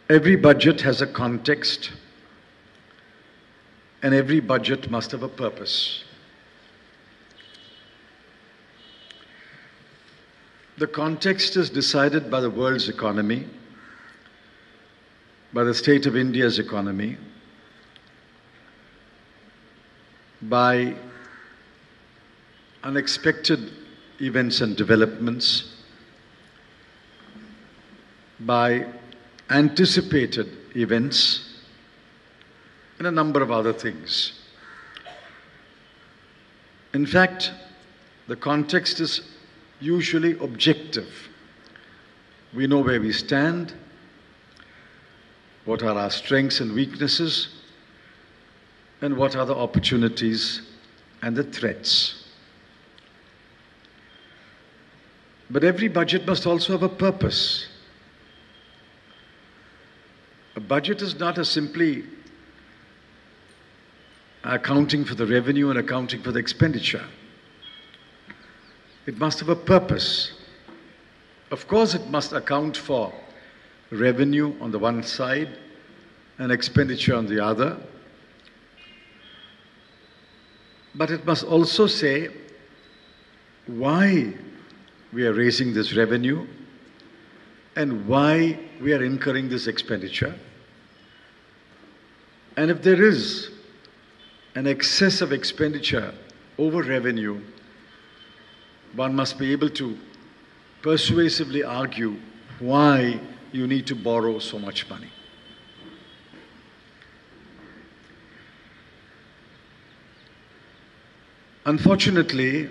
Every budget has a context, and every budget must have a purpose. The context is decided by the world's economy, by the state of India's economy, by unexpected events and developments, by anticipated events, and a number of other things. In fact, the context is usually objective. We know where we stand, what are our strengths and weaknesses, and what are the opportunities and the threats. But every budget must also have a purpose. A budget is not as simply accounting for the revenue and accounting for the expenditure. It must have a purpose. Of course, it must account for revenue on the one side and expenditure on the other. But it must also say why we are raising this revenue and why we are incurring this expenditure. And if there is an excess of expenditure over revenue, one must be able to persuasively argue why you need to borrow so much money. Unfortunately,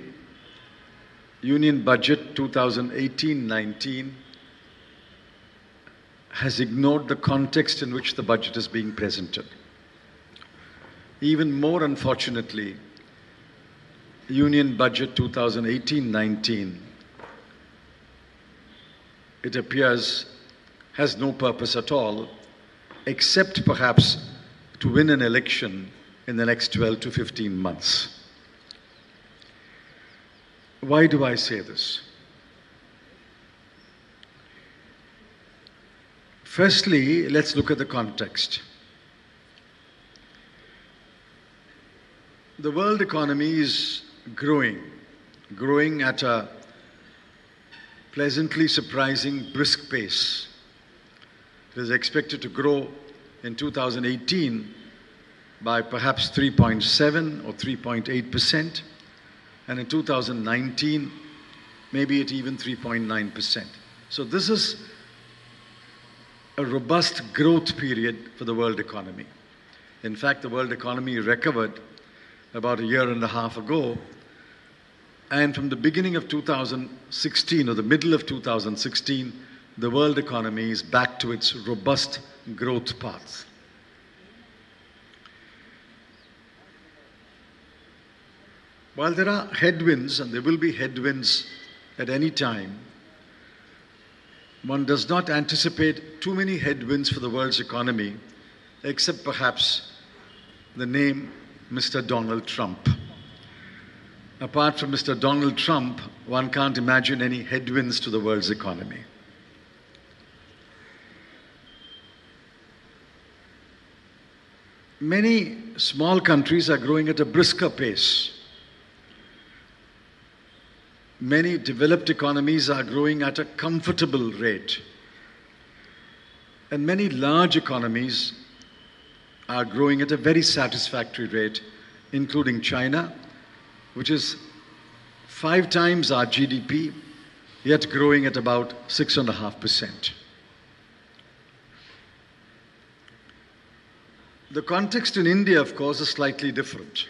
Union Budget 2018-19 has ignored the context in which the budget is being presented. Even more unfortunately, Union Budget 2018-19, it appears, has no purpose at all, except perhaps to win an election in the next 12 to 15 months. Why do I say this? Firstly, let's look at the context. The world economy is growing at a pleasantly surprising brisk pace. It is expected to grow in 2018 by perhaps 3.7 or 3.8%, and in 2019, maybe at even 3.9%. So this is a robust growth period for the world economy. In fact, the world economy recovered about a year and a half ago, and from the beginning of 2016 or the middle of 2016, the world economy is back to its robust growth path. While there are headwinds, and there will be headwinds at any time, one does not anticipate too many headwinds for the world's economy, except perhaps the name Mr. Donald Trump. Apart from Mr. Donald Trump, one can't imagine any headwinds to the world's economy. Many small countries are growing at a brisker pace. Many developed economies are growing at a comfortable rate. And many large economies are growing at a very satisfactory rate, including China, which is 5 times our GDP, yet growing at about 6.5%. The context in India, of course, is slightly different.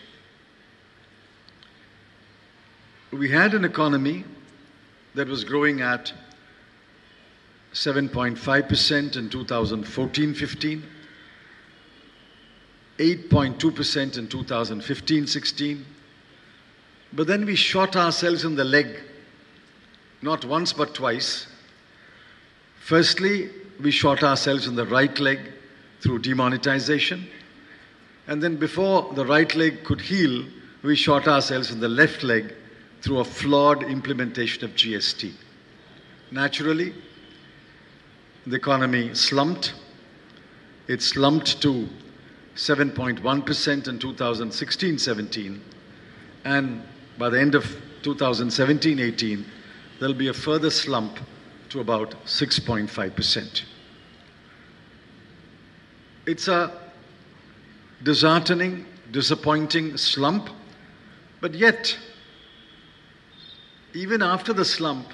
We had an economy that was growing at 7.5% in 2014-15, 8.2% in 2015-16, but then we shot ourselves in the leg, not once but twice. Firstly, we shot ourselves in the right leg through demonetization, and then before the right leg could heal, we shot ourselves in the left leg through a flawed implementation of GST. Naturally, the economy slumped, It slumped to 7.1% in 2016-17, and by the end of 2017-18, there'll be a further slump to about 6.5%. It's a disheartening, disappointing slump, but yet, even after the slump,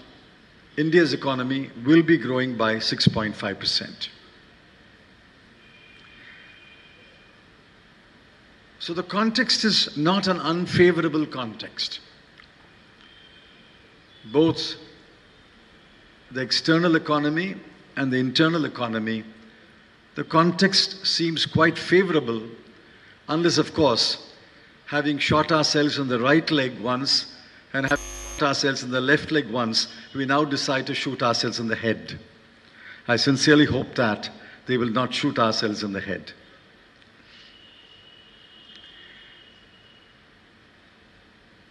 India's economy will be growing by 6.5%. So the context is not an unfavorable context. Both the external economy and the internal economy, the context seems quite favorable, unless, of course, having shot ourselves in the right leg once and having shot ourselves in the left leg once, we now decide to shoot ourselves in the head. I sincerely hope that they will not shoot ourselves in the head.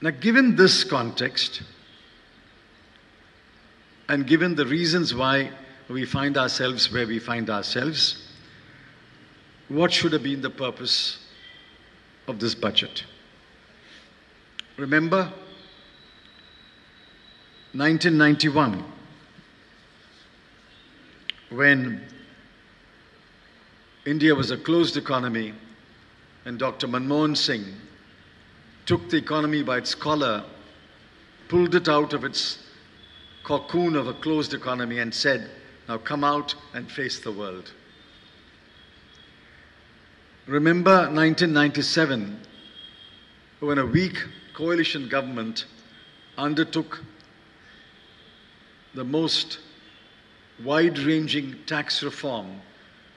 Now, given this context, and given the reasons why we find ourselves where we find ourselves, what should have been the purpose of this budget? Remember, 1991, when India was a closed economy and Dr. Manmohan Singh took the economy by its collar, pulled it out of its cocoon of a closed economy and said, now come out and face the world. Remember 1997, when a weak coalition government undertook the most wide-ranging tax reform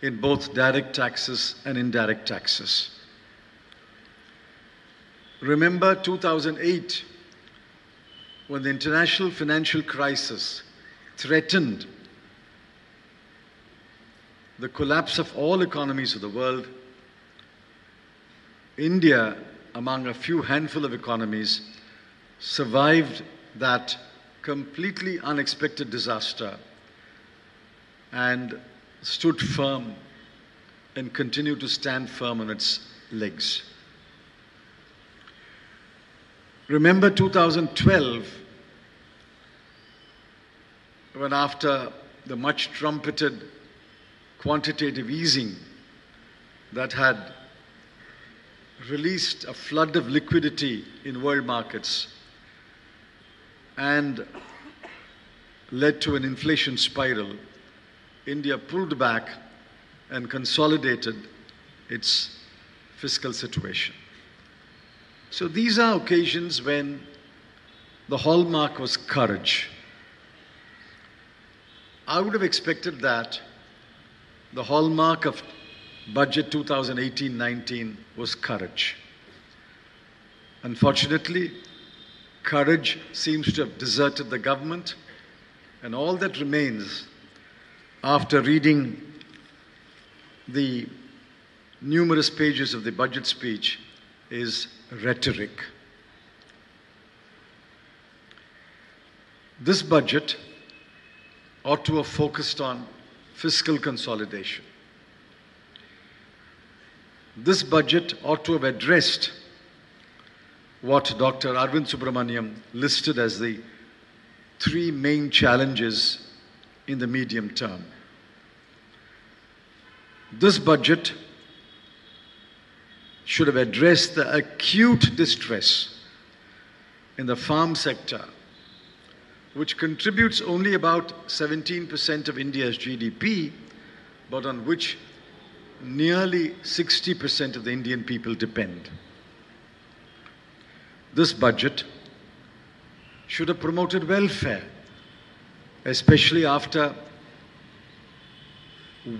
in both direct taxes and indirect taxes. Remember 2008, when the international financial crisis threatened the collapse of all economies of the world. India, among a few handful of economies, survived that completely unexpected disaster and stood firm and continued to stand firm on its legs. Remember 2012, when after the much trumpeted quantitative easing that had released a flood of liquidity in world markets and led to an inflation spiral, India pulled back and consolidated its fiscal situation. So these are occasions when the hallmark was courage. I would have expected that the hallmark of Budget 2018-19 was courage. Unfortunately, courage seems to have deserted the government, and all that remains after reading the numerous pages of the budget speech is rhetoric. This budget ought to have focused on fiscal consolidation. This budget ought to have addressed what Dr. Arvind Subramaniam listed as the three main challenges in the medium term. This budget should have addressed the acute distress in the farm sector, which contributes only about 17% of India's GDP, but on which nearly 60% of the Indian people depend. This budget should have promoted welfare, especially after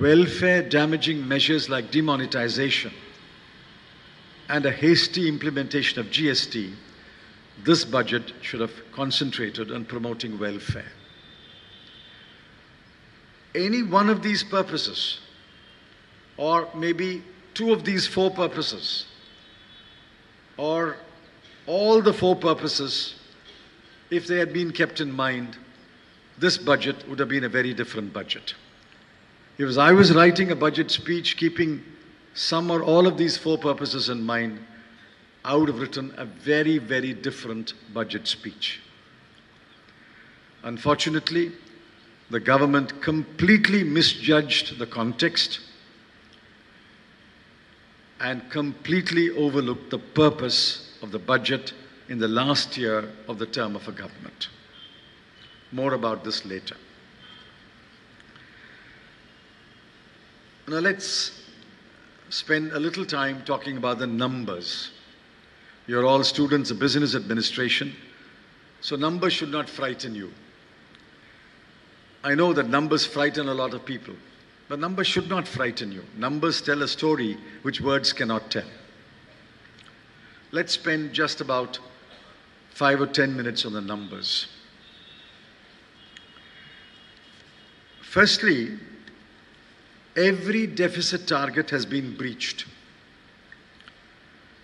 welfare-damaging measures like demonetization and a hasty implementation of GST. This budget should have concentrated on promoting welfare. Any one of these purposes, or maybe two of these four purposes, or all the four purposes, if they had been kept in mind, this budget would have been a very different budget. If I was writing a budget speech keeping some or all of these four purposes in mind, I would have written a very, very different budget speech. Unfortunately, the government completely misjudged the context and completely overlooked the purpose of the budget in the last year of the term of a government. More about this later. Now let's spend a little time talking about the numbers. You're all students of business administration, so numbers should not frighten you. I know that numbers frighten a lot of people, but numbers should not frighten you. Numbers tell a story which words cannot tell. Let's spend just about 5 or 10 minutes on the numbers. Firstly, every deficit target has been breached.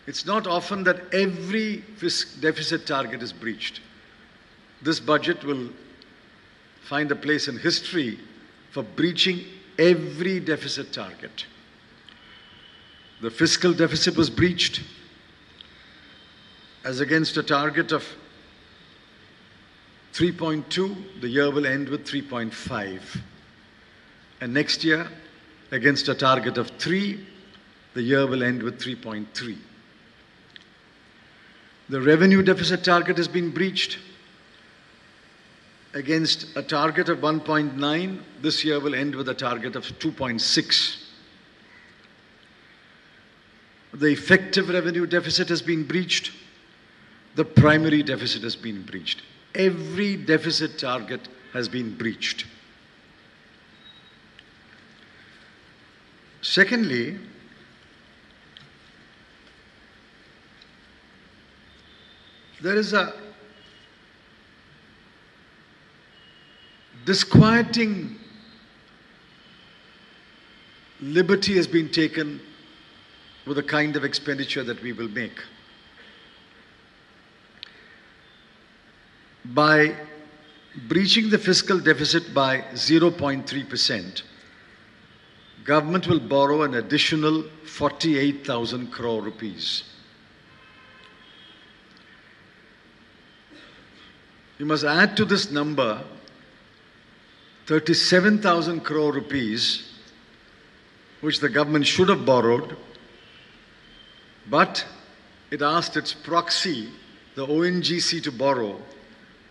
It's not often that every deficit target is breached. This budget will find a place in history for breaching every deficit target. The fiscal deficit was breached as against a target of 3.2, the year will end with 3.5. And next year, against a target of 3, the year will end with 3.3. The revenue deficit target has been breached. Against a target of 1.9, this year will end with a target of 2.6. The effective revenue deficit has been breached. The primary deficit has been breached. Every deficit target has been breached. Secondly, there is a disquieting liberty has been taken with the kind of expenditure that we will make. By breaching the fiscal deficit by 0.3%, government will borrow an additional 48,000 crore rupees. You must add to this number 37,000 crore rupees, which the government should have borrowed, but it asked its proxy, the ONGC, to borrow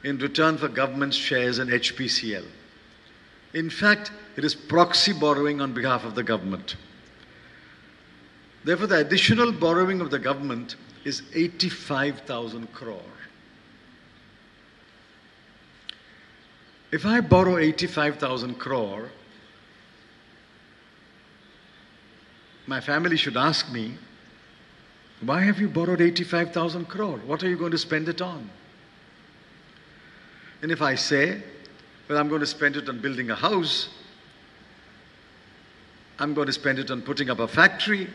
in return for government's shares in HPCL. In fact, it is proxy borrowing on behalf of the government. Therefore, the additional borrowing of the government is 85,000 crore. If I borrow 85,000 crore, my family should ask me, why have you borrowed 85,000 crore? What are you going to spend it on? And if I say, well, I'm going to spend it on building a house, I'm going to spend it on putting up a factory,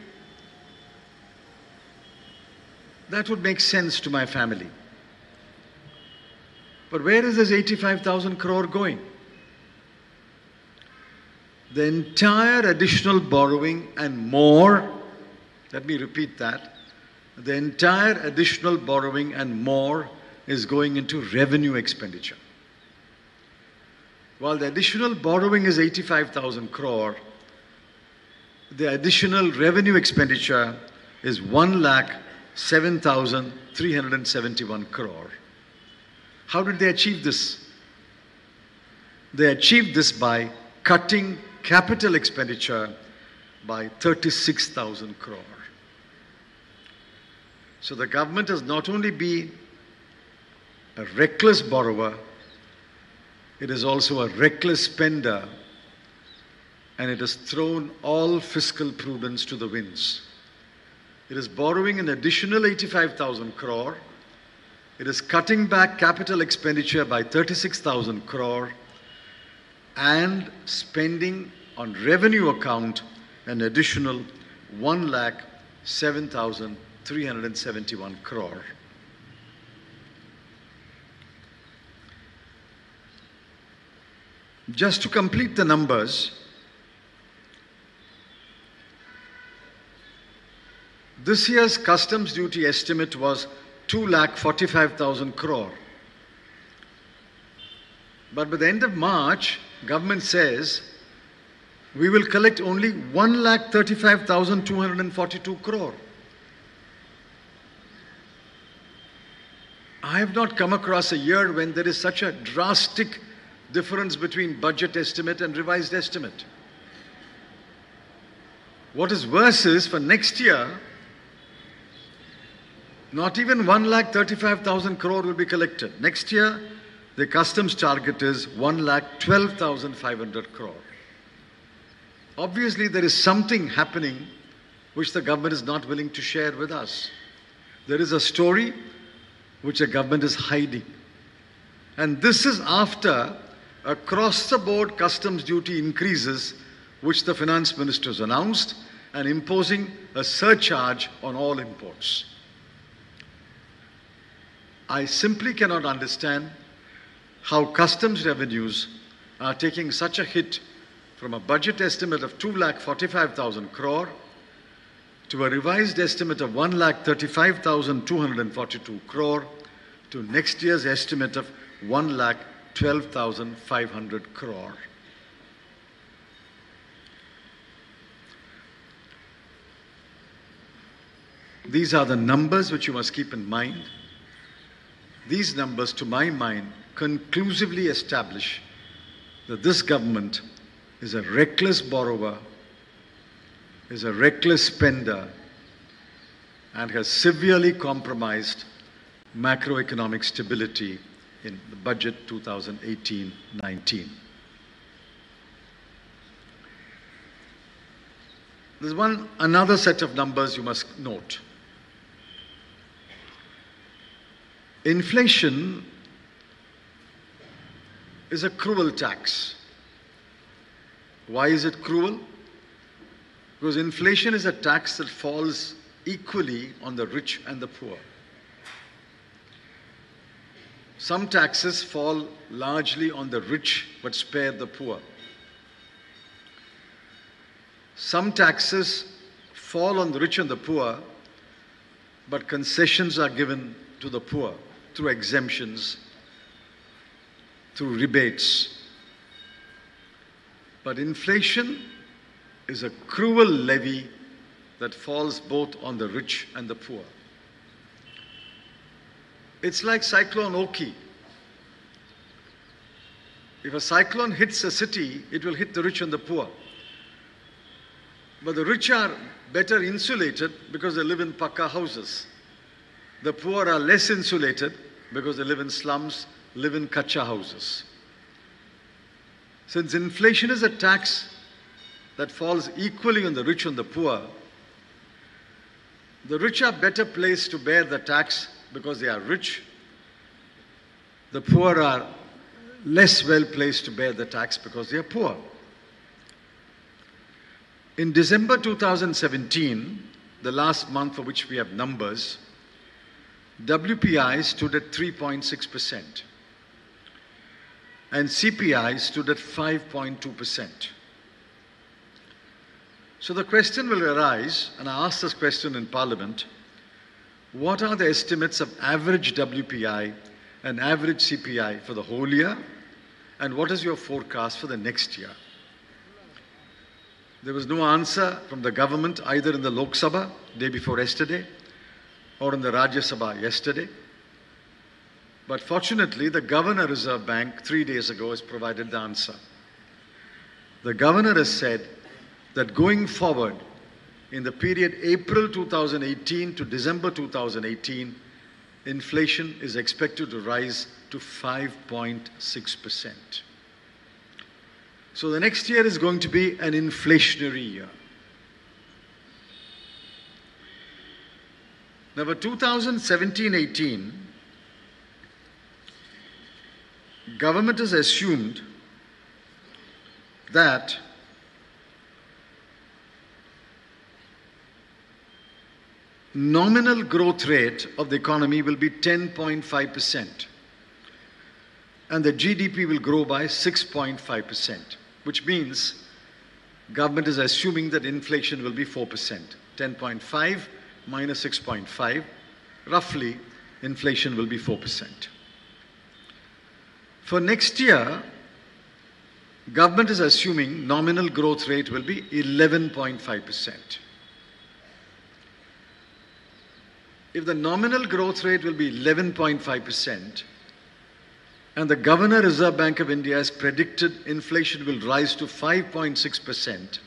that would make sense to my family. But where is this 85,000 crore going? The entire additional borrowing and more, let me repeat that, the entire additional borrowing and more is going into revenue expenditure. While the additional borrowing is 85,000 crore, the additional revenue expenditure is 1,07,371 crore. How did they achieve this? They achieved this by cutting capital expenditure by 36,000 crore. So the government has not only been a reckless borrower, it is also a reckless spender, and it has thrown all fiscal prudence to the winds. It is borrowing an additional 85,000 crore. It is cutting back capital expenditure by 36,000 crore and spending on revenue account an additional 1,07,371 crore. Just to complete the numbers, This year's customs duty estimate was 2,45,000 crore. But by the end of March, government says we will collect only 1,35,242 crore. I have not come across a year when there is such a drastic difference between budget estimate and revised estimate. What is worse is for next year, not even 1,35,000 crore will be collected. Next year, the customs target is 1,12,500 crore. Obviously, there is something happening which the government is not willing to share with us. There is a story which the government is hiding. And this is after across-the-board customs duty increases which the finance minister has announced and imposing a surcharge on all imports. I simply cannot understand how customs revenues are taking such a hit from a budget estimate of 2,45,000 crore to a revised estimate of 1,35,242 crore to next year's estimate of 1,12,500 crore. These are the numbers which you must keep in mind. These numbers, to my mind, conclusively establish that this government is a reckless borrower, is a reckless spender, and has severely compromised macroeconomic stability in the budget 2018-19. There's another set of numbers you must note. Inflation is a cruel tax. Why is it cruel? Because inflation is a tax that falls equally on the rich and the poor. Some taxes fall largely on the rich but spare the poor. Some taxes fall on the rich and the poor, but concessions are given to the poor through exemptions, through rebates. But inflation is a cruel levy that falls both on the rich and the poor. It's like Cyclone Oki. If a cyclone hits a city, it will hit the rich and the poor. But the rich are better insulated because they live in pakka houses. The poor are less insulated because they live in slums, live in kacha houses. Since inflation is a tax that falls equally on the rich and the poor, the rich are better placed to bear the tax because they are rich. The poor are less well placed to bear the tax because they are poor. In December 2017, the last month for which we have numbers, WPI stood at 3.6% and CPI stood at 5.2%. So the question will arise, and I asked this question in Parliament, what are the estimates of average WPI and average CPI for the whole year, and what is your forecast for the next year? There was no answer from the government either in the Lok Sabha day before yesterday or in the Rajya Sabha yesterday. But fortunately, the Governor Reserve Bank 3 days ago has provided the answer. The Governor has said that going forward in the period April 2018 to December 2018, inflation is expected to rise to 5.6%. So the next year is going to be an inflationary year. Now for 2017-18, government has assumed that nominal growth rate of the economy will be 10.5% and the GDP will grow by 6.5%, which means government is assuming that inflation will be 4%. 10.5 minus 6.5. Roughly, inflation will be 4%. For next year, government is assuming nominal growth rate will be 11.5%. If the nominal growth rate will be 11.5%, and the Governor Reserve Bank of India has predicted inflation will rise to 5.6%,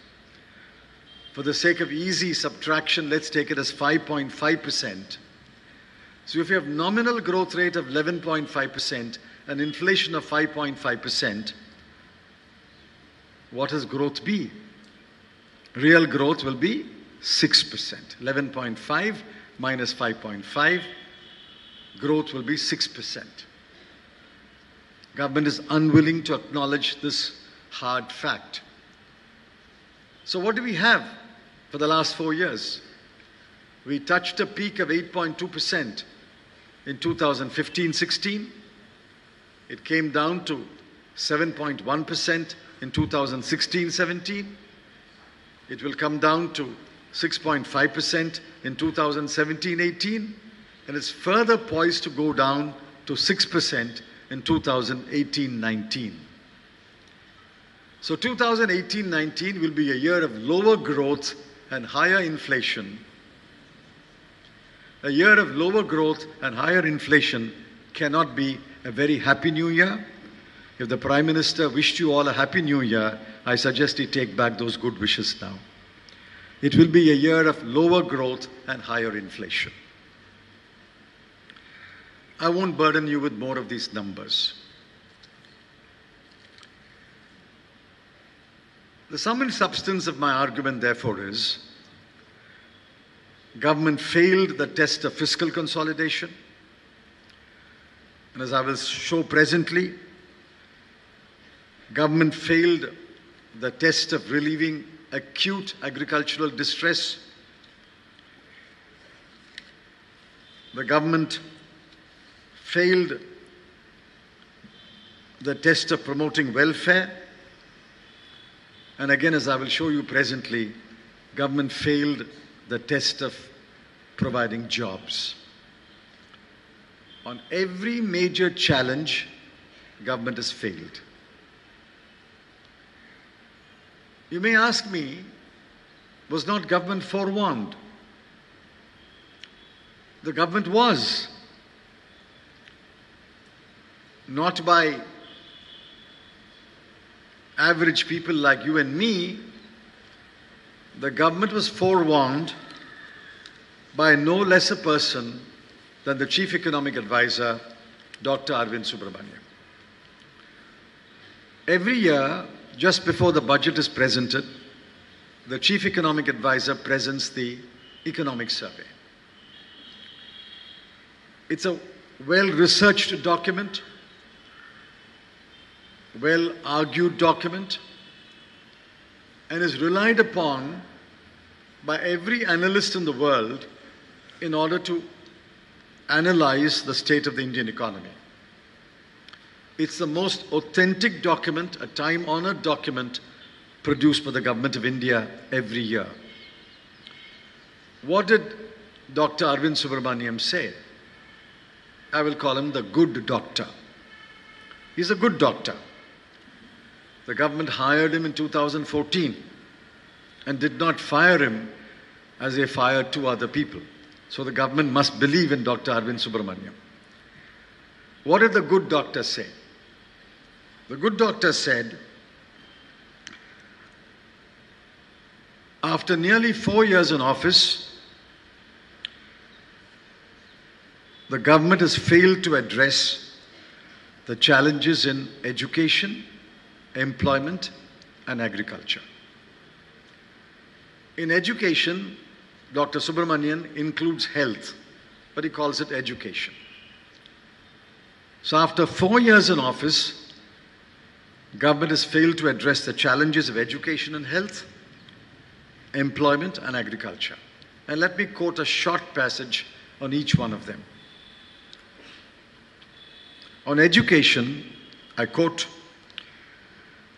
for the sake of easy subtraction, let's take it as 5.5%. So if you have nominal growth rate of 11.5% and inflation of 5.5%, what does growth be? Real growth will be 6%. 11.5 minus 5.5, growth will be 6%. Government is unwilling to acknowledge this hard fact. So what do we have for the last 4 years? We touched a peak of 8.2% in 2015-16. It came down to 7.1% in 2016-17. It will come down to 6.5% in 2017-18, and it's further poised to go down to 6% in 2018-19. So 2018-19 will be a year of lower growth and higher inflation. A year of lower growth and higher inflation cannot be a very happy new year. If the Prime Minister wished you all a happy new year, I suggest he take back those good wishes now. It will be a year of lower growth and higher inflation. I won't burden you with more of these numbers. The sum and substance of my argument, therefore, is government failed the test of fiscal consolidation. And as I will show presently, government failed the test of relieving acute agricultural distress. The government failed the test of promoting welfare. And again, as I will show you presently, government failed the test of providing jobs. On every major challenge, government has failed. You may ask me, was not government forewarned? The government was. Not by average people like you and me. The government was forewarned by no less a person than the Chief Economic Advisor, Dr. Arvind Subramanian. Every year, just before the budget is presented, the Chief Economic Advisor presents the economic survey. It's a well-researched document, well-argued document, and is relied upon by every analyst in the world in order to analyze the state of the Indian economy. It's the most authentic document, a time-honored document produced by the Government of India every year. What did Dr. Arvind Subramanian say? I will call him the good doctor. He's a good doctor. The government hired him in 2014 and did not fire him as they fired two other people. So the government must believe in Dr. Arvind Subramanian. What did the good doctor say? The good doctor said, after nearly 4 years in office, the government has failed to address the challenges in education, employment, and agriculture. In education, Dr. Subramanian includes health, but he calls it education. So after 4 years in office, government has failed to address the challenges of education and health, employment, and agriculture. And let me quote a short passage on each one of them. On education, I quote,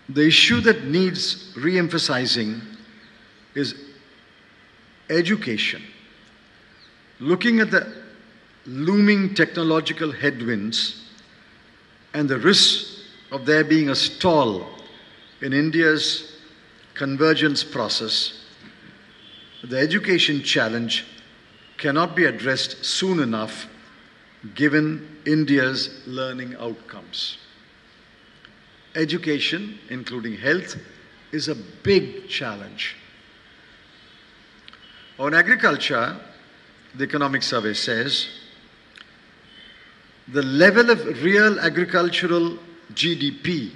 "The issue that needs re-emphasizing is education, looking at the looming technological headwinds and the risk of there being a stall in India's convergence process, the education challenge cannot be addressed soon enough given India's learning outcomes. Education, including health, is a big challenge. On agriculture, the economic survey says the level of real agricultural GDP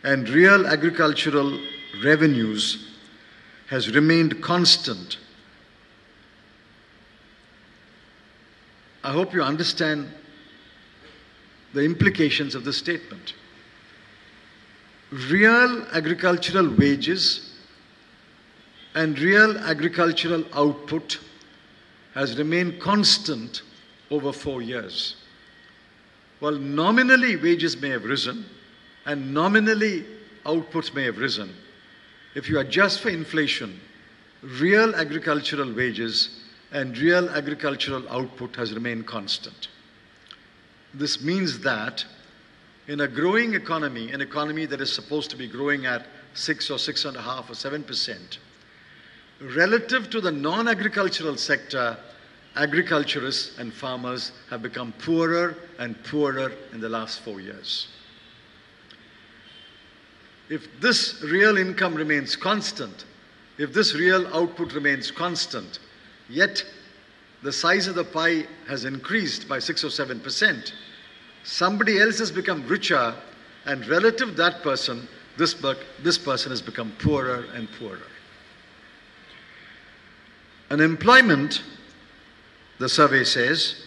and real agricultural revenues has remained constant. I hope you understand the implications of this statement. Real agricultural wages and real agricultural output has remained constant over 4 years. While nominally wages may have risen and nominally outputs may have risen, if you adjust for inflation, real agricultural wages and real agricultural output has remained constant. This means that in a growing economy, an economy that is supposed to be growing at 6 or 6.5 or 7%, relative to the non-agricultural sector, agriculturists and farmers have become poorer and poorer in the last 4 years. If this real income remains constant, if this real output remains constant, yet the size of the pie has increased by 6 or 7%, somebody else has become richer, and relative to that person, this person has become poorer and poorer. Unemployment, the survey says,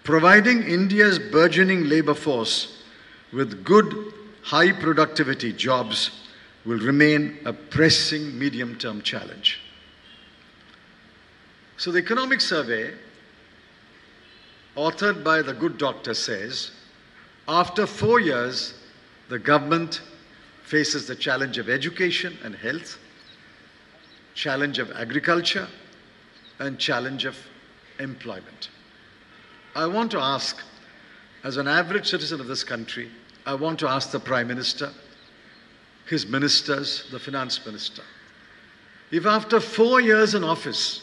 providing India's burgeoning labor force with good, high productivity jobs will remain a pressing medium-term challenge. So the economic survey, authored by the good doctor, says, after 4 years, the government faces the challenge of education and health, challenge of agriculture, and challenge of employment. I want to ask, as an average citizen of this country, I want to ask the Prime Minister, his ministers, the Finance Minister, if after 4 years in office,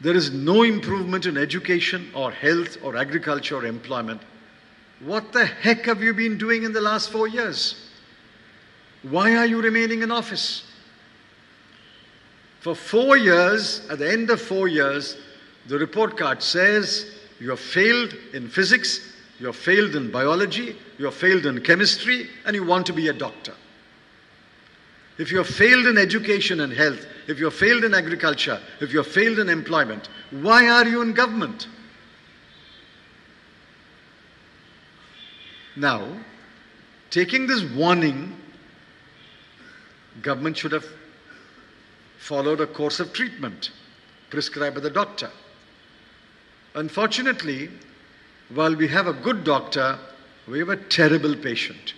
there is no improvement in education or health or agriculture or employment, what the heck have you been doing in the last 4 years? Why are you remaining in office? For 4 years, at the end of 4 years, the report card says you have failed in physics, you have failed in biology, you have failed in chemistry, and you want to be a doctor. If you have failed in education and health, if you have failed in agriculture, if you have failed in employment, why are you in government? Now, taking this warning, government should have followed a course of treatment prescribed by the doctor. Unfortunately, while we have a good doctor, we have a terrible patient.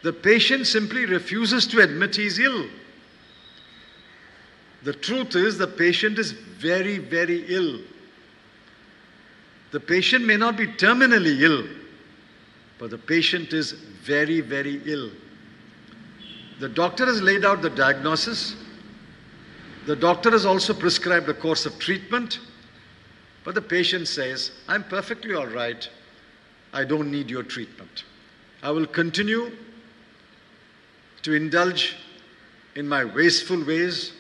The patient simply refuses to admit he is ill. The truth is, the patient is very, very ill. The patient may not be terminally ill, but the patient is very, very ill. The doctor has laid out the diagnosis. The doctor has also prescribed a course of treatment, but the patient says, I'm perfectly all right. I don't need your treatment. I will continue to indulge in my wasteful ways,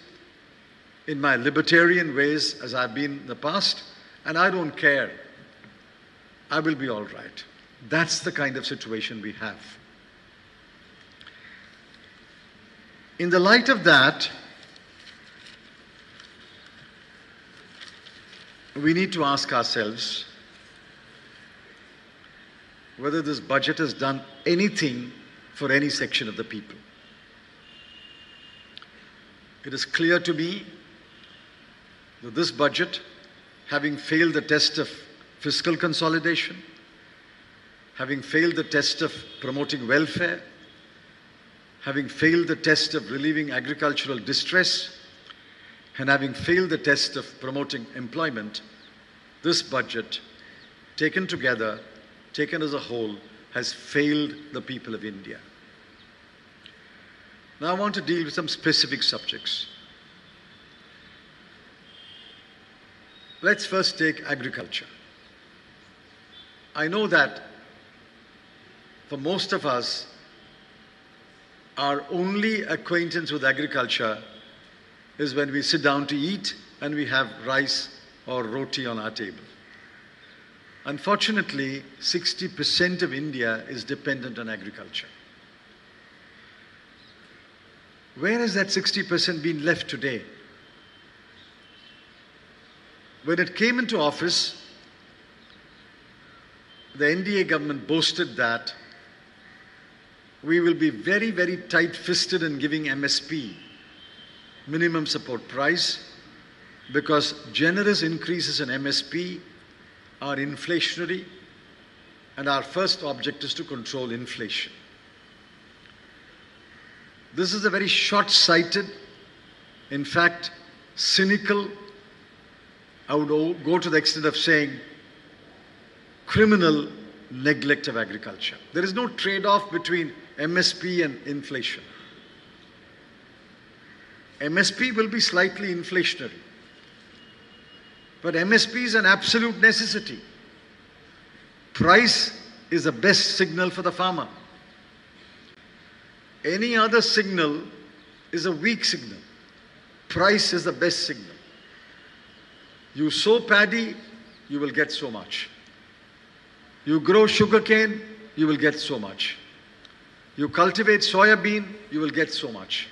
in my libertarian ways as I've been in the past, and I don't care. I will be all right. That's the kind of situation we have. In the light of that, we need to ask ourselves whether this budget has done anything for any section of the people. It is clear to me that this budget, having failed the test of fiscal consolidation, having failed the test of promoting welfare, having failed the test of relieving agricultural distress and having failed the test of promoting employment, this budget, taken together, taken as a whole, has failed the people of India. Now I want to deal with some specific subjects. Let's first take agriculture. I know that for most of us, our only acquaintance with agriculture is when we sit down to eat and we have rice or roti on our table. Unfortunately, 60% of India is dependent on agriculture. Where has that 60% been left today? When it came into office, the NDA government boasted that we will be very, very tight-fisted in giving MSP, minimum support price, because generous increases in MSP are inflationary, and our first object is to control inflation. This is a very short-sighted, in fact, cynical, I would go to the extent of saying, criminal neglect of agriculture. There is no trade-off between MSP and inflation. MSP will be slightly inflationary, but MSP is an absolute necessity. Price is the best signal for the farmer. Any other signal is a weak signal. Price is the best signal. You sow paddy, you will get so much. You grow sugarcane, you will get so much. You cultivate soya bean, you will get so much.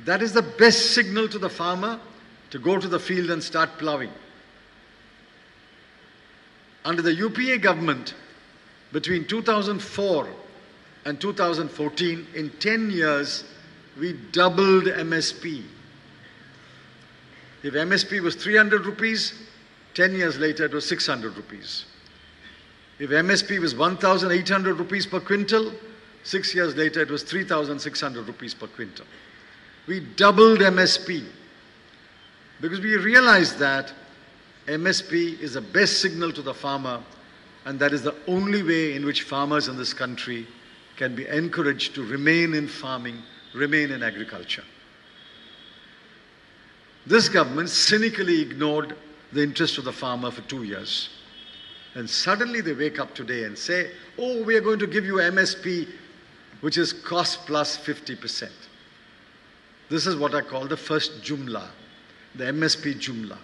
That is the best signal to the farmer to go to the field and start ploughing. Under the UPA government, between 2004 and 2014, in 10 years, we doubled MSP. If MSP was 300 rupees, 10 years later it was 600 rupees. If MSP was 1,800 rupees per quintal, 6 years later it was 3,600 rupees per quintal. We doubled MSP because we realized that MSP is the best signal to the farmer, and that is the only way in which farmers in this country can be encouraged to remain in farming, remain in agriculture. This government cynically ignored the interest of the farmer for 2 years. And suddenly they wake up today and say, oh, we are going to give you MSP, which is cost plus 50%. This is what I call the first Jumla, the MSP Jumla.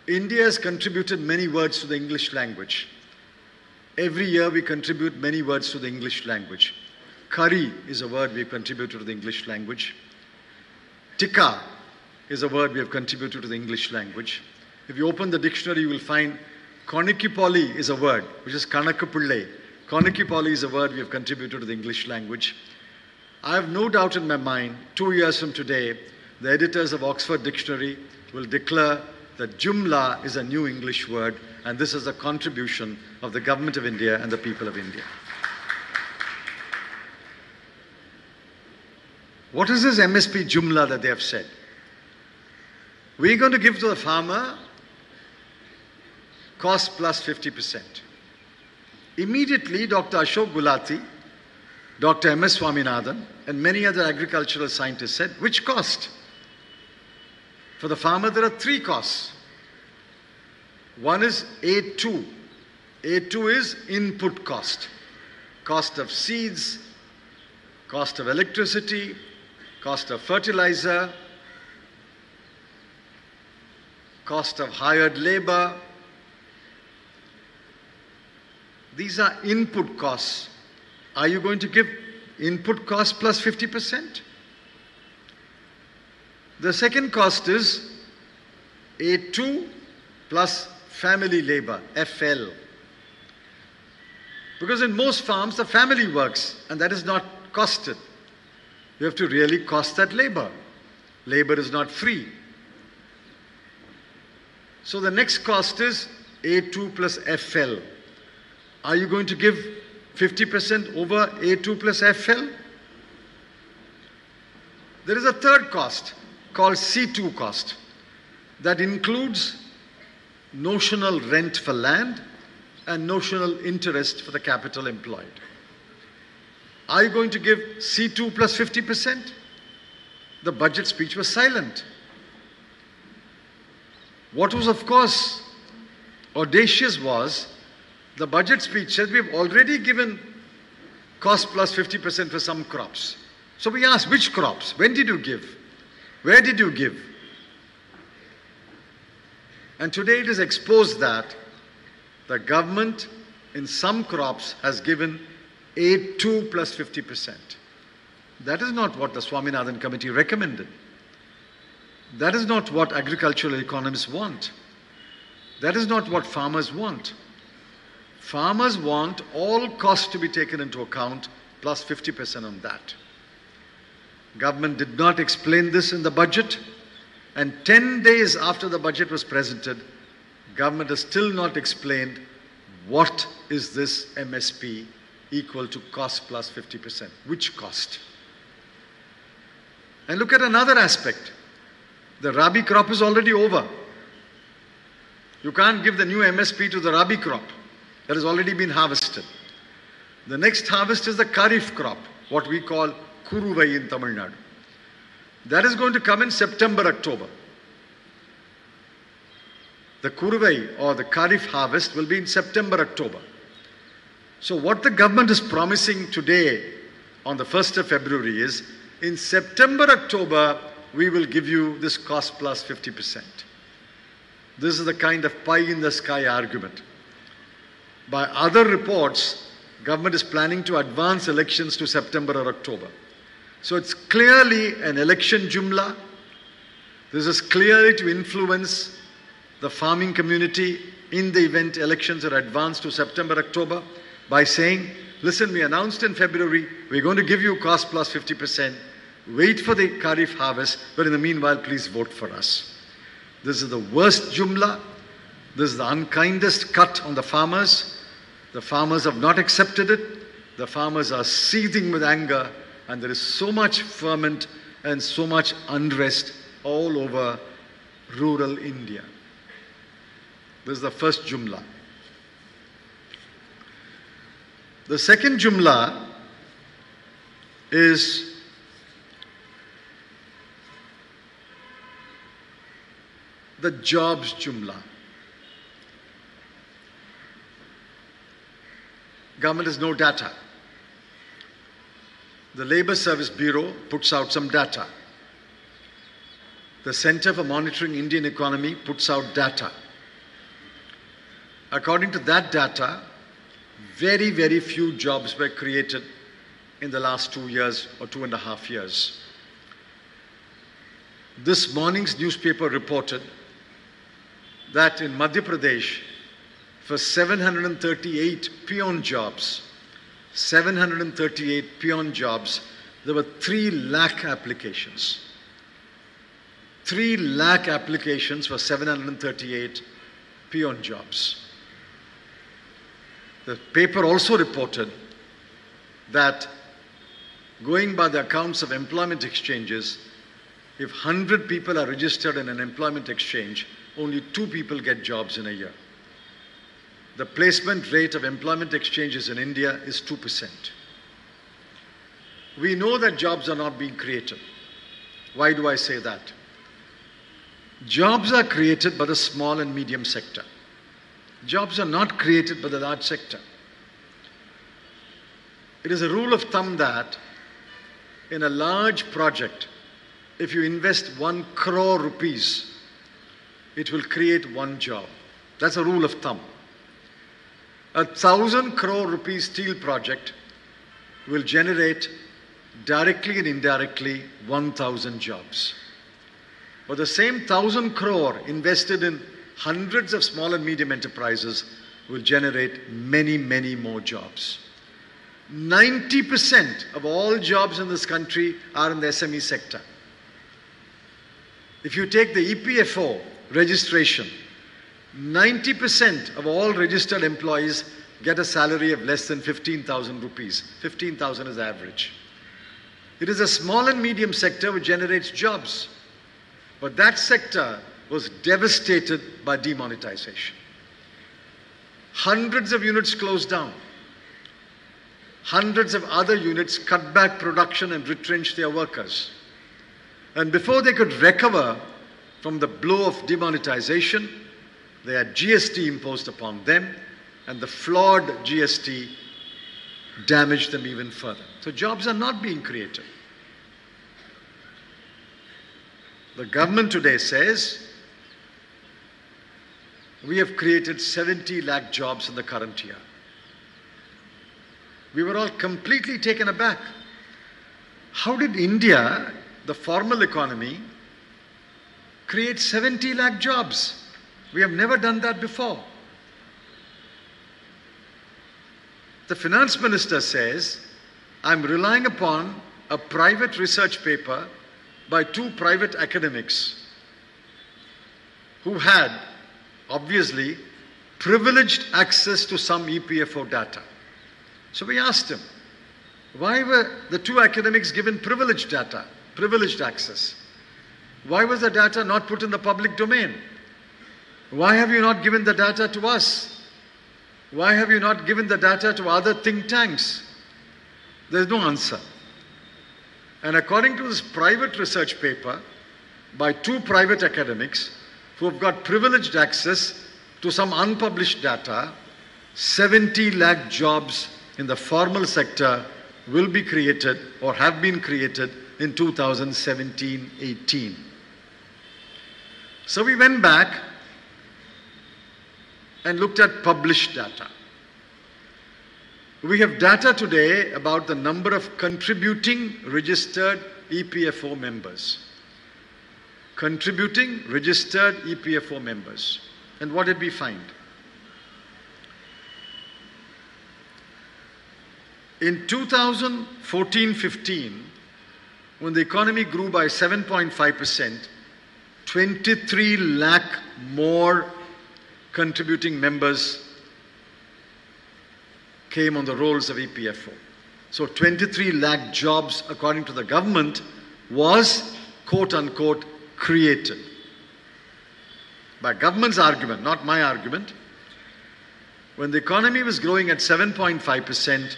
India has contributed many words to the English language. Every year we contribute many words to the English language. Curry is a word we have contributed to the English language. Tikka is a word we have contributed to the English language. If you open the dictionary, you will find Konikipoli is a word, which is Kanakapulle. Konikipoli is a word we have contributed to the English language. I have no doubt in my mind, 2 years from today, the editors of Oxford Dictionary will declare that Jumla is a new English word, and this is a contribution of the Government of India and the people of India. What is this MSP Jumla that they have said? We're going to give to the farmer cost plus 50%. Immediately, Dr. Ashok Gulati, Dr. M.S. Swaminathan, and many other agricultural scientists said, which cost? For the farmer, there are 3 costs. One is A2. A2 is input cost. Cost of seeds, cost of electricity, cost of fertilizer, cost of hired labor. These are input costs. Are you going to give input cost plus 50%? The second cost is A2 plus family labor, FL. Because in most farms, the family works, and that is not costed. You have to really cost that labor. Labor is not free. So the next cost is A2 plus FL. Are you going to give 50% over A2 plus FL. There is a third cost called C2 cost that includes notional rent for land and notional interest for the capital employed. Are you going to give C2 plus 50%? The budget speech was silent. What was, of course, audacious was the budget speech said we've already given cost plus 50% for some crops. So we asked, which crops? When did you give? Where did you give? And today it is exposed that the government in some crops has given A2 plus 50%. That is not what the Swaminathan Committee recommended. That is not what agricultural economists want. That is not what farmers want. Farmers want all costs to be taken into account plus 50% on that. Government did not explain this in the budget, and 10 days after the budget was presented, government has still not explained what is this MSP equal to cost plus 50%. Which cost? And look at another aspect. The Rabi crop is already over. You can't give the new MSP to the Rabi crop that has already been harvested. The next harvest is the Kharif crop, what we call Kuruvai in Tamil Nadu. That is going to come in September, October. The Kuruvai or the Kharif harvest will be in September, October. So what the government is promising today on the 1st of February is, in September, October, we will give you this cost plus 50%. This is the kind of pie in the sky argument. By other reports, government is planning to advance elections to September or October. So it's clearly an election jumla. This is clearly to influence the farming community in the event elections are advanced to September, October by saying, listen, we announced in February, we're going to give you cost plus 50%. Wait for the Kharif harvest, but in the meanwhile, please vote for us. This is the worst jumla. This is the unkindest cut on the farmers. The farmers have not accepted it. The farmers are seething with anger, and there is so much ferment and so much unrest all over rural India. This is the first jumla. The second jumla is the jobs jumla. Government has no data. The Labour Service Bureau puts out some data. The Centre for Monitoring Indian Economy puts out data. According to that data, very, very few jobs were created in the last 2 years or 2.5 years. This morning's newspaper reported that in Madhya Pradesh, for 738 peon jobs, there were 3 lakh applications. 3 lakh applications for 738 peon jobs. The paper also reported that, going by the accounts of employment exchanges, if 100 people are registered in an employment exchange, only 2 people get jobs in a year. The placement rate of employment exchanges in India is 2%. We know that jobs are not being created. Why do I say that? Jobs are created by the small and medium sector. Jobs are not created by the large sector. It is a rule of thumb that in a large project, if you invest 1 crore rupees, it will create 1 job. That's a rule of thumb. 1,000 crore rupees steel project will generate directly and indirectly 1,000 jobs. But the same 1,000 crore invested in hundreds of small and medium enterprises will generate many, many more jobs. 90% of all jobs in this country are in the SME sector. If you take the EPFO registration, 90% of all registered employees get a salary of less than 15,000 rupees. 15,000 is average. It is a small and medium sector which generates jobs. But that sector was devastated by demonetization. Hundreds of units closed down. Hundreds of other units cut back production and retrenched their workers. And before they could recover from the blow of demonetization, they had GST imposed upon them, and the flawed GST damaged them even further. So jobs are not being created. The government today says, we have created 70 lakh jobs in the current year. We were all completely taken aback. How did India, the formal economy, create 70 lakh jobs? We have never done that before. The finance minister says, I'm relying upon a private research paper by two private academics who had, obviously, privileged access to some EPFO data. So we asked him, why were the two academics given privileged data, privileged access? Why was the data not put in the public domain? Why have you not given the data to us? Why have you not given the data to other think tanks? There's no answer. And according to this private research paper by two private academics who have got privileged access to some unpublished data, 70 lakh jobs in the formal sector will be created or have been created in 2017-18. So we went back and looked at published data. We have data today about the number of contributing registered EPFO members. Contributing registered EPFO members. And what did we find? In 2014-15, when the economy grew by 7.5%, 23 lakh more contributing members came on the rolls of EPFO. So 23 lakh jobs, according to the government, was quote-unquote created. By government's argument, not my argument. When the economy was growing at 7.5%,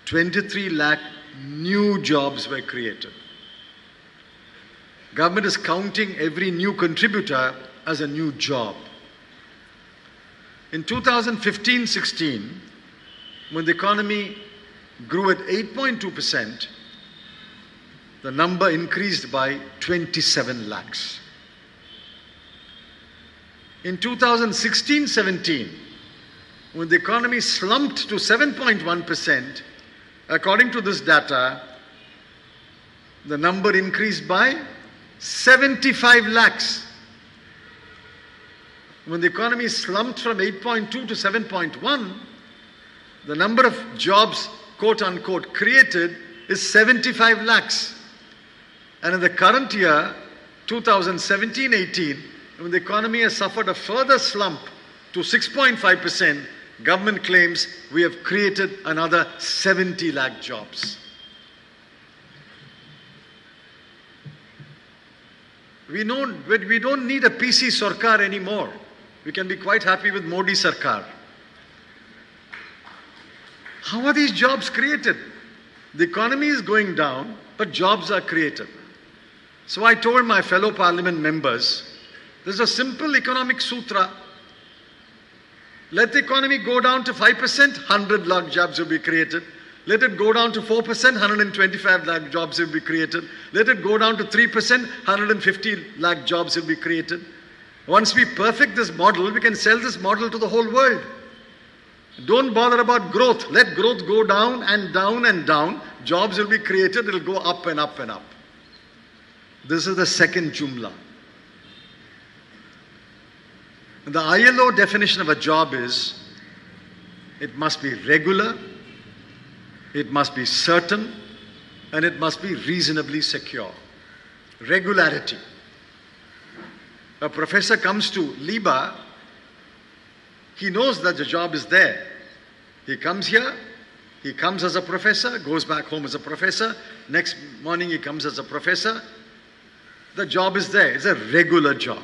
23 lakh new jobs were created. Government is counting every new contributor as a new job. In 2015-16, when the economy grew at 8.2%, the number increased by 27 lakhs. In 2016-17, when the economy slumped to 7.1%, according to this data, the number increased by 75 lakhs. When the economy slumped from 8.2 to 7.1, the number of jobs, quote-unquote, created is 75 lakhs. And in the current year, 2017-18, when the economy has suffered a further slump to 6.5%, government claims we have created another 70 lakh jobs. We don't need a PC Sarkar anymore. We can be quite happy with Modi Sarkar. How are these jobs created? The economy is going down, but jobs are created. So I told my fellow parliament members, there's a simple economic sutra. Let the economy go down to 5%, 100 lakh jobs will be created. Let it go down to 4%, 125 lakh jobs will be created. Let it go down to 3%, 150 lakh jobs will be created. Once we perfect this model, we can sell this model to the whole world. Don't bother about growth. Let growth go down and down and down. Jobs will be created. It will go up and up and up. This is the second jumla. The ILO definition of a job is, it must be regular, it must be certain, and it must be reasonably secure. Regularity. A professor comes to LIBA, he knows that the job is there. He comes here, he comes as a professor, goes back home as a professor. Next morning he comes as a professor. The job is there. It's a regular job.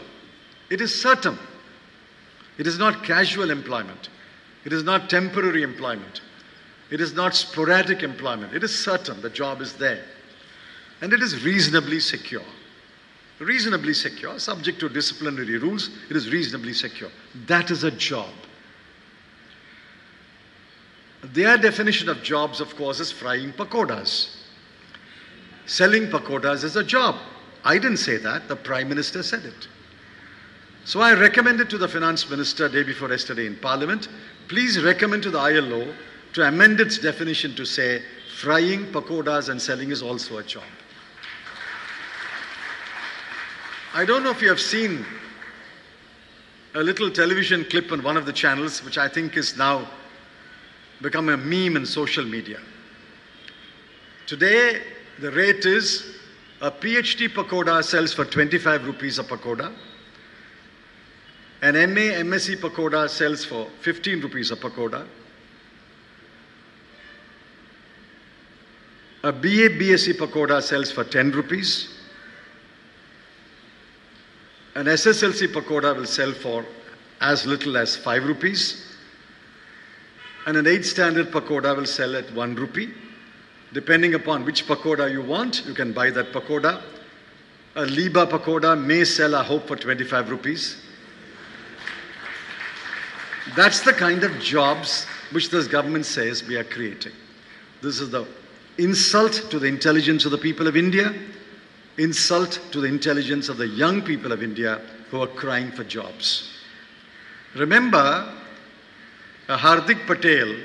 It is certain. It is not casual employment. It is not temporary employment. It is not sporadic employment. It is certain. The job is there. And it is reasonably secure. Reasonably secure, subject to disciplinary rules. It is reasonably secure. That is a job. Their definition of jobs, of course, is frying pakodas. Selling pakodas is a job. I didn't say that. The Prime Minister said it. So I recommended to the Finance Minister day before yesterday in Parliament, please recommend to the ILO to amend its definition to say frying pakodas and selling is also a job. I don't know if you have seen a little television clip on one of the channels, which I think is now become a meme in social media. Today, the rate is a PhD pakoda sells for 25 rupees a pakoda. An MA, MSc pakoda sells for 15 rupees a pakoda. A BA, BSc pakoda sells for 10 rupees. An SSLC pakoda will sell for as little as 5 rupees. And an 8th standard pakoda will sell at 1 rupee. Depending upon which pakoda you want, you can buy that pakoda. A Liba pakoda may sell, I hope, for 25 rupees. That's the kind of jobs which this government says we are creating. This is the insult to the intelligence of the people of India, insult to the intelligence of the young people of India who are crying for jobs. Remember, a Hardik Patel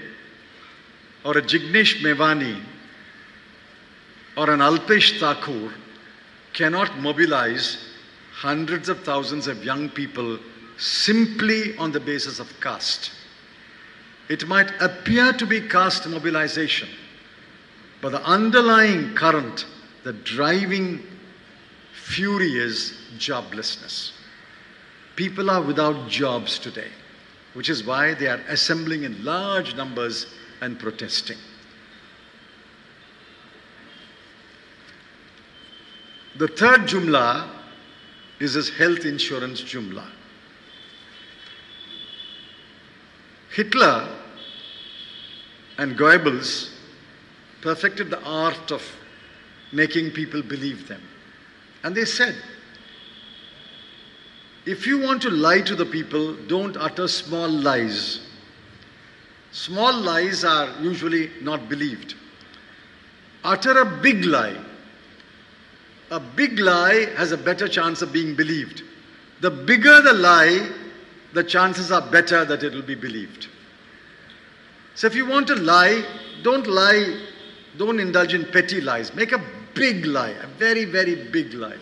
or a Jignesh Mevani or an Alpesh Thakur cannot mobilize hundreds of thousands of young people simply on the basis of caste. It might appear to be caste mobilization, but the underlying current, the driving fury is joblessness. People are without jobs today, which is why they are assembling in large numbers and protesting. The third jumla is his health insurance jumla. Hitler and Goebbels perfected the art of making people believe them. And they said, if you want to lie to the people, don't utter small lies. Small lies are usually not believed. Utter a big lie. A big lie has a better chance of being believed. The bigger the lie, the chances are better that it will be believed. So if you want to lie, don't indulge in petty lies. Make a big lie, a very, very big lie.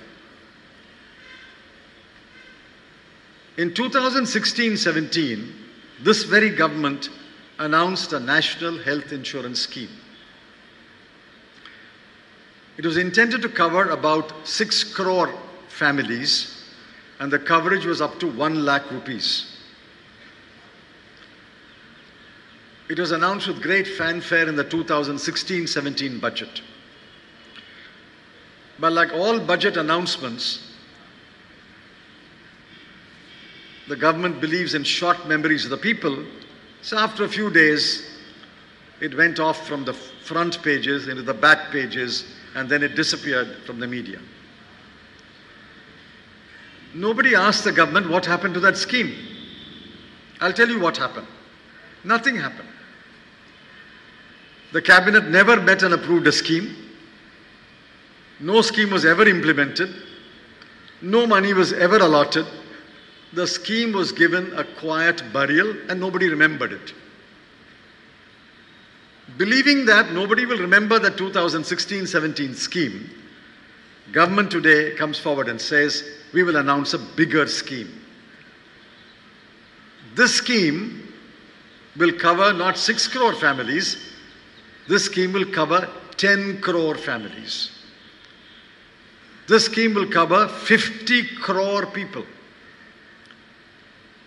In 2016-17, this very government announced a national health insurance scheme. It was intended to cover about 6 crore families, and the coverage was up to 1 lakh rupees. It was announced with great fanfare in the 2016-17 budget. But like all budget announcements, the government believes in short memories of the people, so after a few days, it went off from the front pages into the back pages, and then it disappeared from the media. Nobody asked the government what happened to that scheme. I'll tell you what happened. Nothing happened. The cabinet never met and approved a scheme. No scheme was ever implemented. No money was ever allotted. The scheme was given a quiet burial and nobody remembered it. Believing that nobody will remember the 2016-17 scheme, government today comes forward and says, we will announce a bigger scheme. This scheme will cover not 6 crore families, this scheme will cover 10 crore families. This scheme will cover 50 crore people.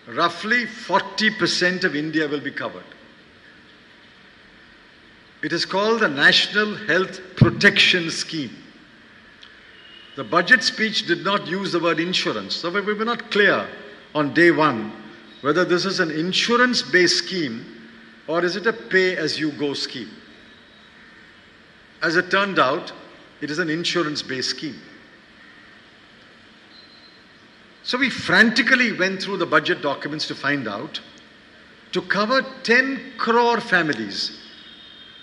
Roughly 40% of India will be covered. It is called the National Health Protection Scheme. The budget speech did not use the word insurance. So we were not clear on day one whether this is an insurance-based scheme or is it a pay-as-you-go scheme. As it turned out, it is an insurance-based scheme. So we frantically went through the budget documents to find out, to cover 10 crore families,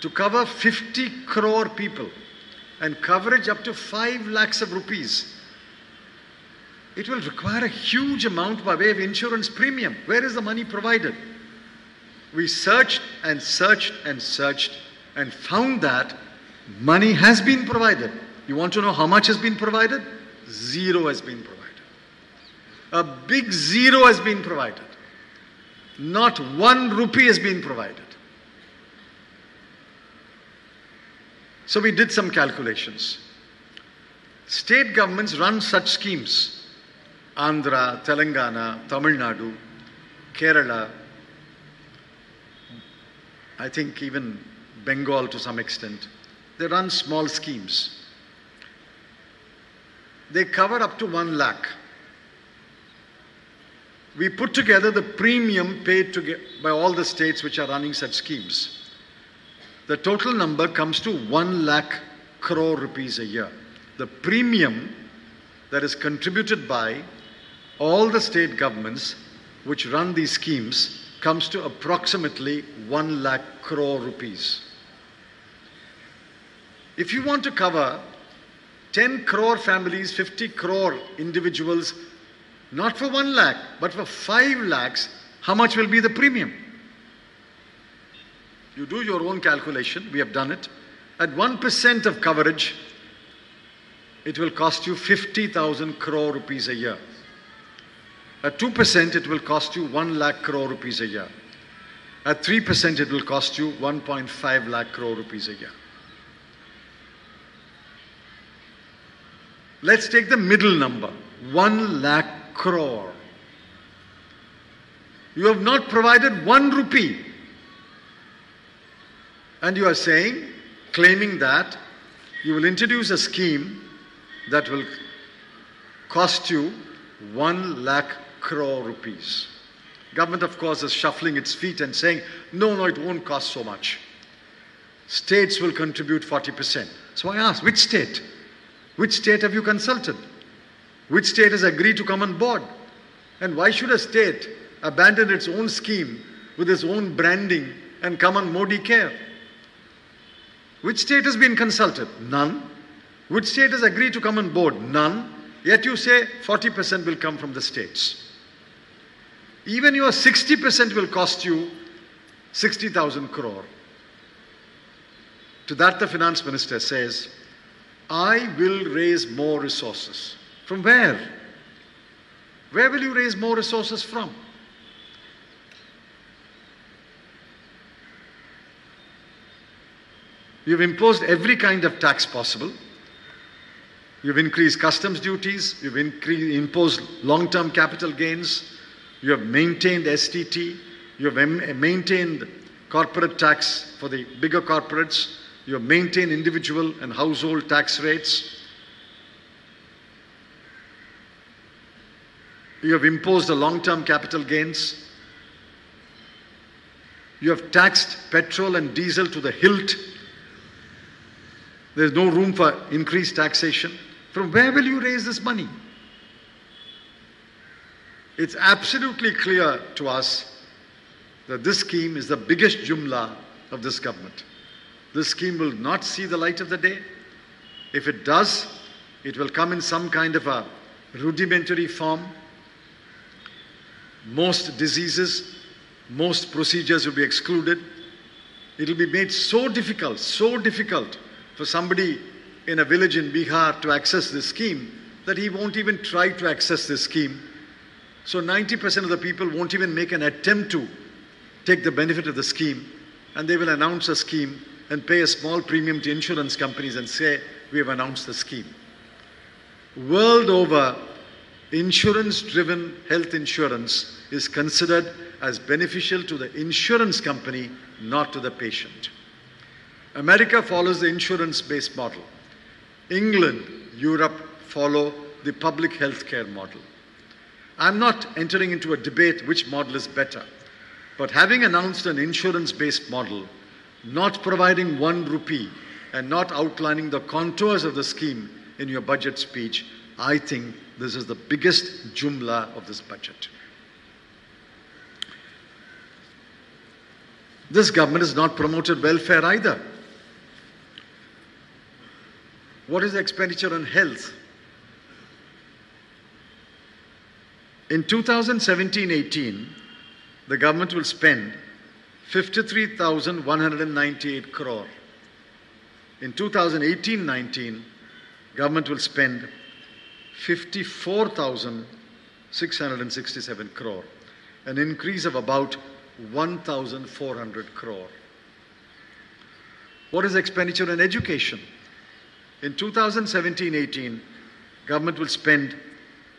to cover 50 crore people, and coverage up to 5 lakhs of rupees, it will require a huge amount by way of insurance premium. Where is the money provided? We searched and searched and searched and found that money has been provided. You want to know how much has been provided? Zero has been provided. A big zero has been provided. Not 1 rupee has been provided. So we did some calculations. State governments run such schemes. Andhra, Telangana, Tamil Nadu, Kerala, I think even Bengal to some extent. They run small schemes. They cover up to 1 lakh. We put together the premium paid by all the states which are running such schemes. The total number comes to 1 lakh crore rupees a year. The premium that is contributed by all the state governments which run these schemes comes to approximately 1 lakh crore rupees. If you want to cover 10 crore families, 50 crore individuals, not for 1 lakh, but for 5 lakhs, how much will be the premium? You do your own calculation, we have done it. At 1% of coverage, it will cost you 50,000 crore rupees a year. At 2%, it will cost you 1 lakh crore rupees a year. At 3%, it will cost you 1.5 lakh crore rupees a year. Let's take the middle number, 1 lakh crore. You have not provided 1 rupee. And you are saying, claiming that you will introduce a scheme that will cost you 1 lakh crore rupees. Government, of course, is shuffling its feet and saying, no, it won't cost so much. States will contribute 40%. So I asked, which state? Which state have you consulted? Which state has agreed to come on board? And why should a state abandon its own scheme with its own branding and come on Modi care? Which state has been consulted? None. Which state has agreed to come on board? None. Yet you say 40% will come from the states. Even your 60% will cost you 60,000 crore. To that the finance minister says, I will raise more resources. From where? Where will you raise more resources from? You've imposed every kind of tax possible. You've increased customs duties. You've imposed long-term capital gains. You have maintained STT. You have maintained corporate tax for the bigger corporates. You have maintained individual and household tax rates. You have imposed the long-term capital gains. You have taxed petrol and diesel to the hilt. There is no room for increased taxation. From where will you raise this money? It's absolutely clear to us that this scheme is the biggest jumla of this government. This scheme will not see the light of the day. If it does, it will come in some kind of a rudimentary form. Most diseases, most procedures will be excluded. It will be made so difficult for somebody in a village in Bihar to access this scheme that he won't even try to access this scheme. So 90% of the people won't even make an attempt to take the benefit of the scheme, and they will announce a scheme and pay a small premium to insurance companies and say, we have announced the scheme. World over, insurance-driven health insurance is considered as beneficial to the insurance company, not to the patient. America follows the insurance-based model. England, Europe follow the public health care model. I'm not entering into a debate which model is better, but having announced an insurance-based model, not providing 1 rupee and not outlining the contours of the scheme in your budget speech, I think this is the biggest jumla of this budget. This government has not promoted welfare either. What is the expenditure on health? In 2017-18, the government will spend 53,198 crore. In 2018-19, government will spend 54,667 crore, an increase of about 1,400 crore. What is the expenditure on education? In 2017-18, government will spend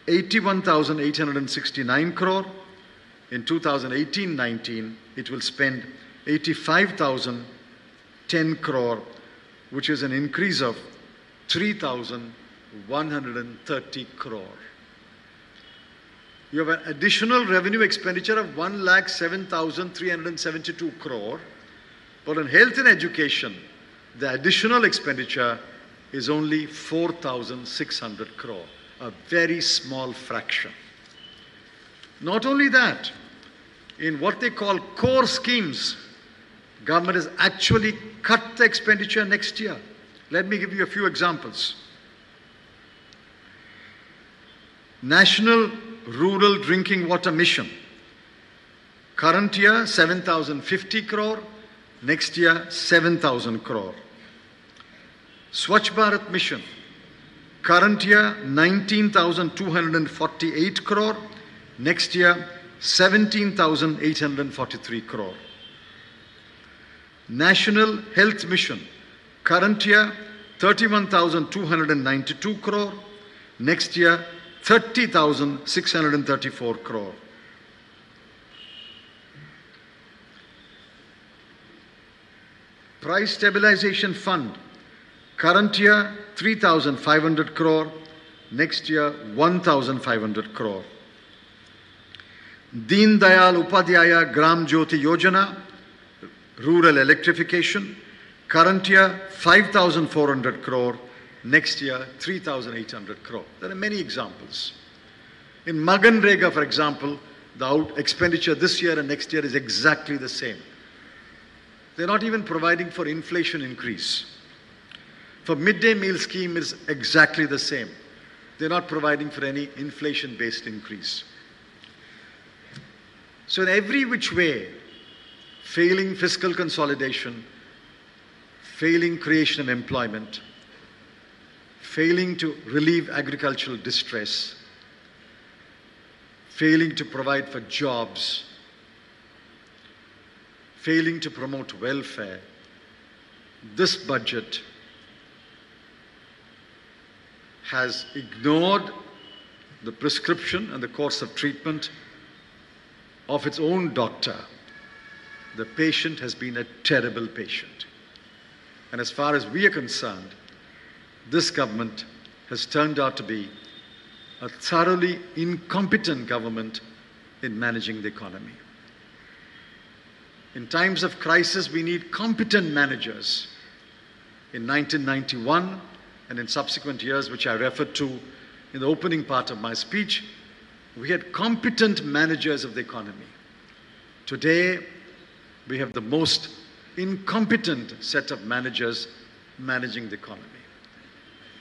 81,869 crore. In 2018-19, it will spend 85,010 crore, which is an increase of 3,130 crore. You have an additional revenue expenditure of 1,07,372 crore, but on health and education, the additional expenditure is only 4,600 crore, a very small fraction. Not only that, in what they call core schemes, government has actually cut the expenditure next year. Let me give you a few examples. National Rural Drinking Water Mission. Current year, 7,050 crore. Next year, 7,000 crore. Swachh Bharat Mission. Current year, 19,248 crore. Next year, 17,843 crore. National Health Mission. Current year, 31,292 crore. Next year, 30,634 crore. Price Stabilization Fund. Current year, 3,500 crore. Next year, 1,500 crore. Deen Dayal Upadhyaya Gram Jyoti Yojana, rural electrification. Current year, 5,400 crore. Next year, 3,800 crore. There are many examples. In Maganrega, for example, the expenditure this year and next year is exactly the same. They're not even providing for inflation increase. For midday meal scheme is exactly the same. They're not providing for any inflation-based increase. So in every which way, failing fiscal consolidation, failing creation of employment, failing to relieve agricultural distress, failing to provide for jobs, failing to promote welfare, this budget has ignored the prescription and the course of treatment of its own doctor. The patient has been a terrible patient. And as far as we are concerned, this government has turned out to be a thoroughly incompetent government in managing the economy. In times of crisis, we need competent managers. In 1991 and in subsequent years, which I referred to in the opening part of my speech, we had competent managers of the economy. Today, we have the most incompetent set of managers managing the economy.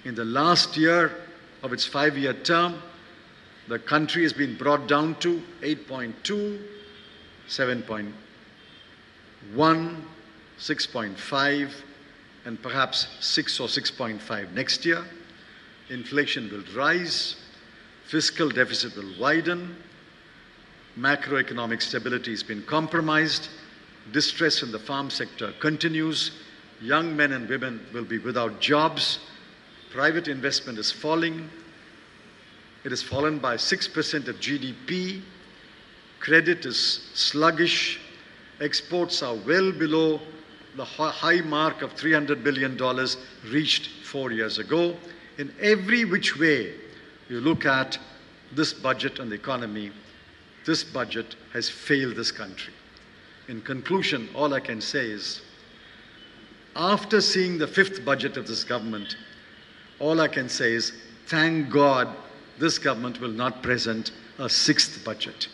In the last year of its 5-year term, the country has been brought down to 8.2, 7.1, 6.5, and perhaps 6 or 6.5 next year. Inflation will rise, fiscal deficit will widen, macroeconomic stability has been compromised, distress in the farm sector continues, young men and women will be without jobs, private investment is falling, it has fallen by 6% of GDP, credit is sluggish, exports are well below the high mark of $300 billion reached 4 years ago. In every which way you look at this budget and the economy, this budget has failed this country. In conclusion, all I can say is, after seeing the fifth budget of this government, all I can say is, thank God this government will not present a sixth budget.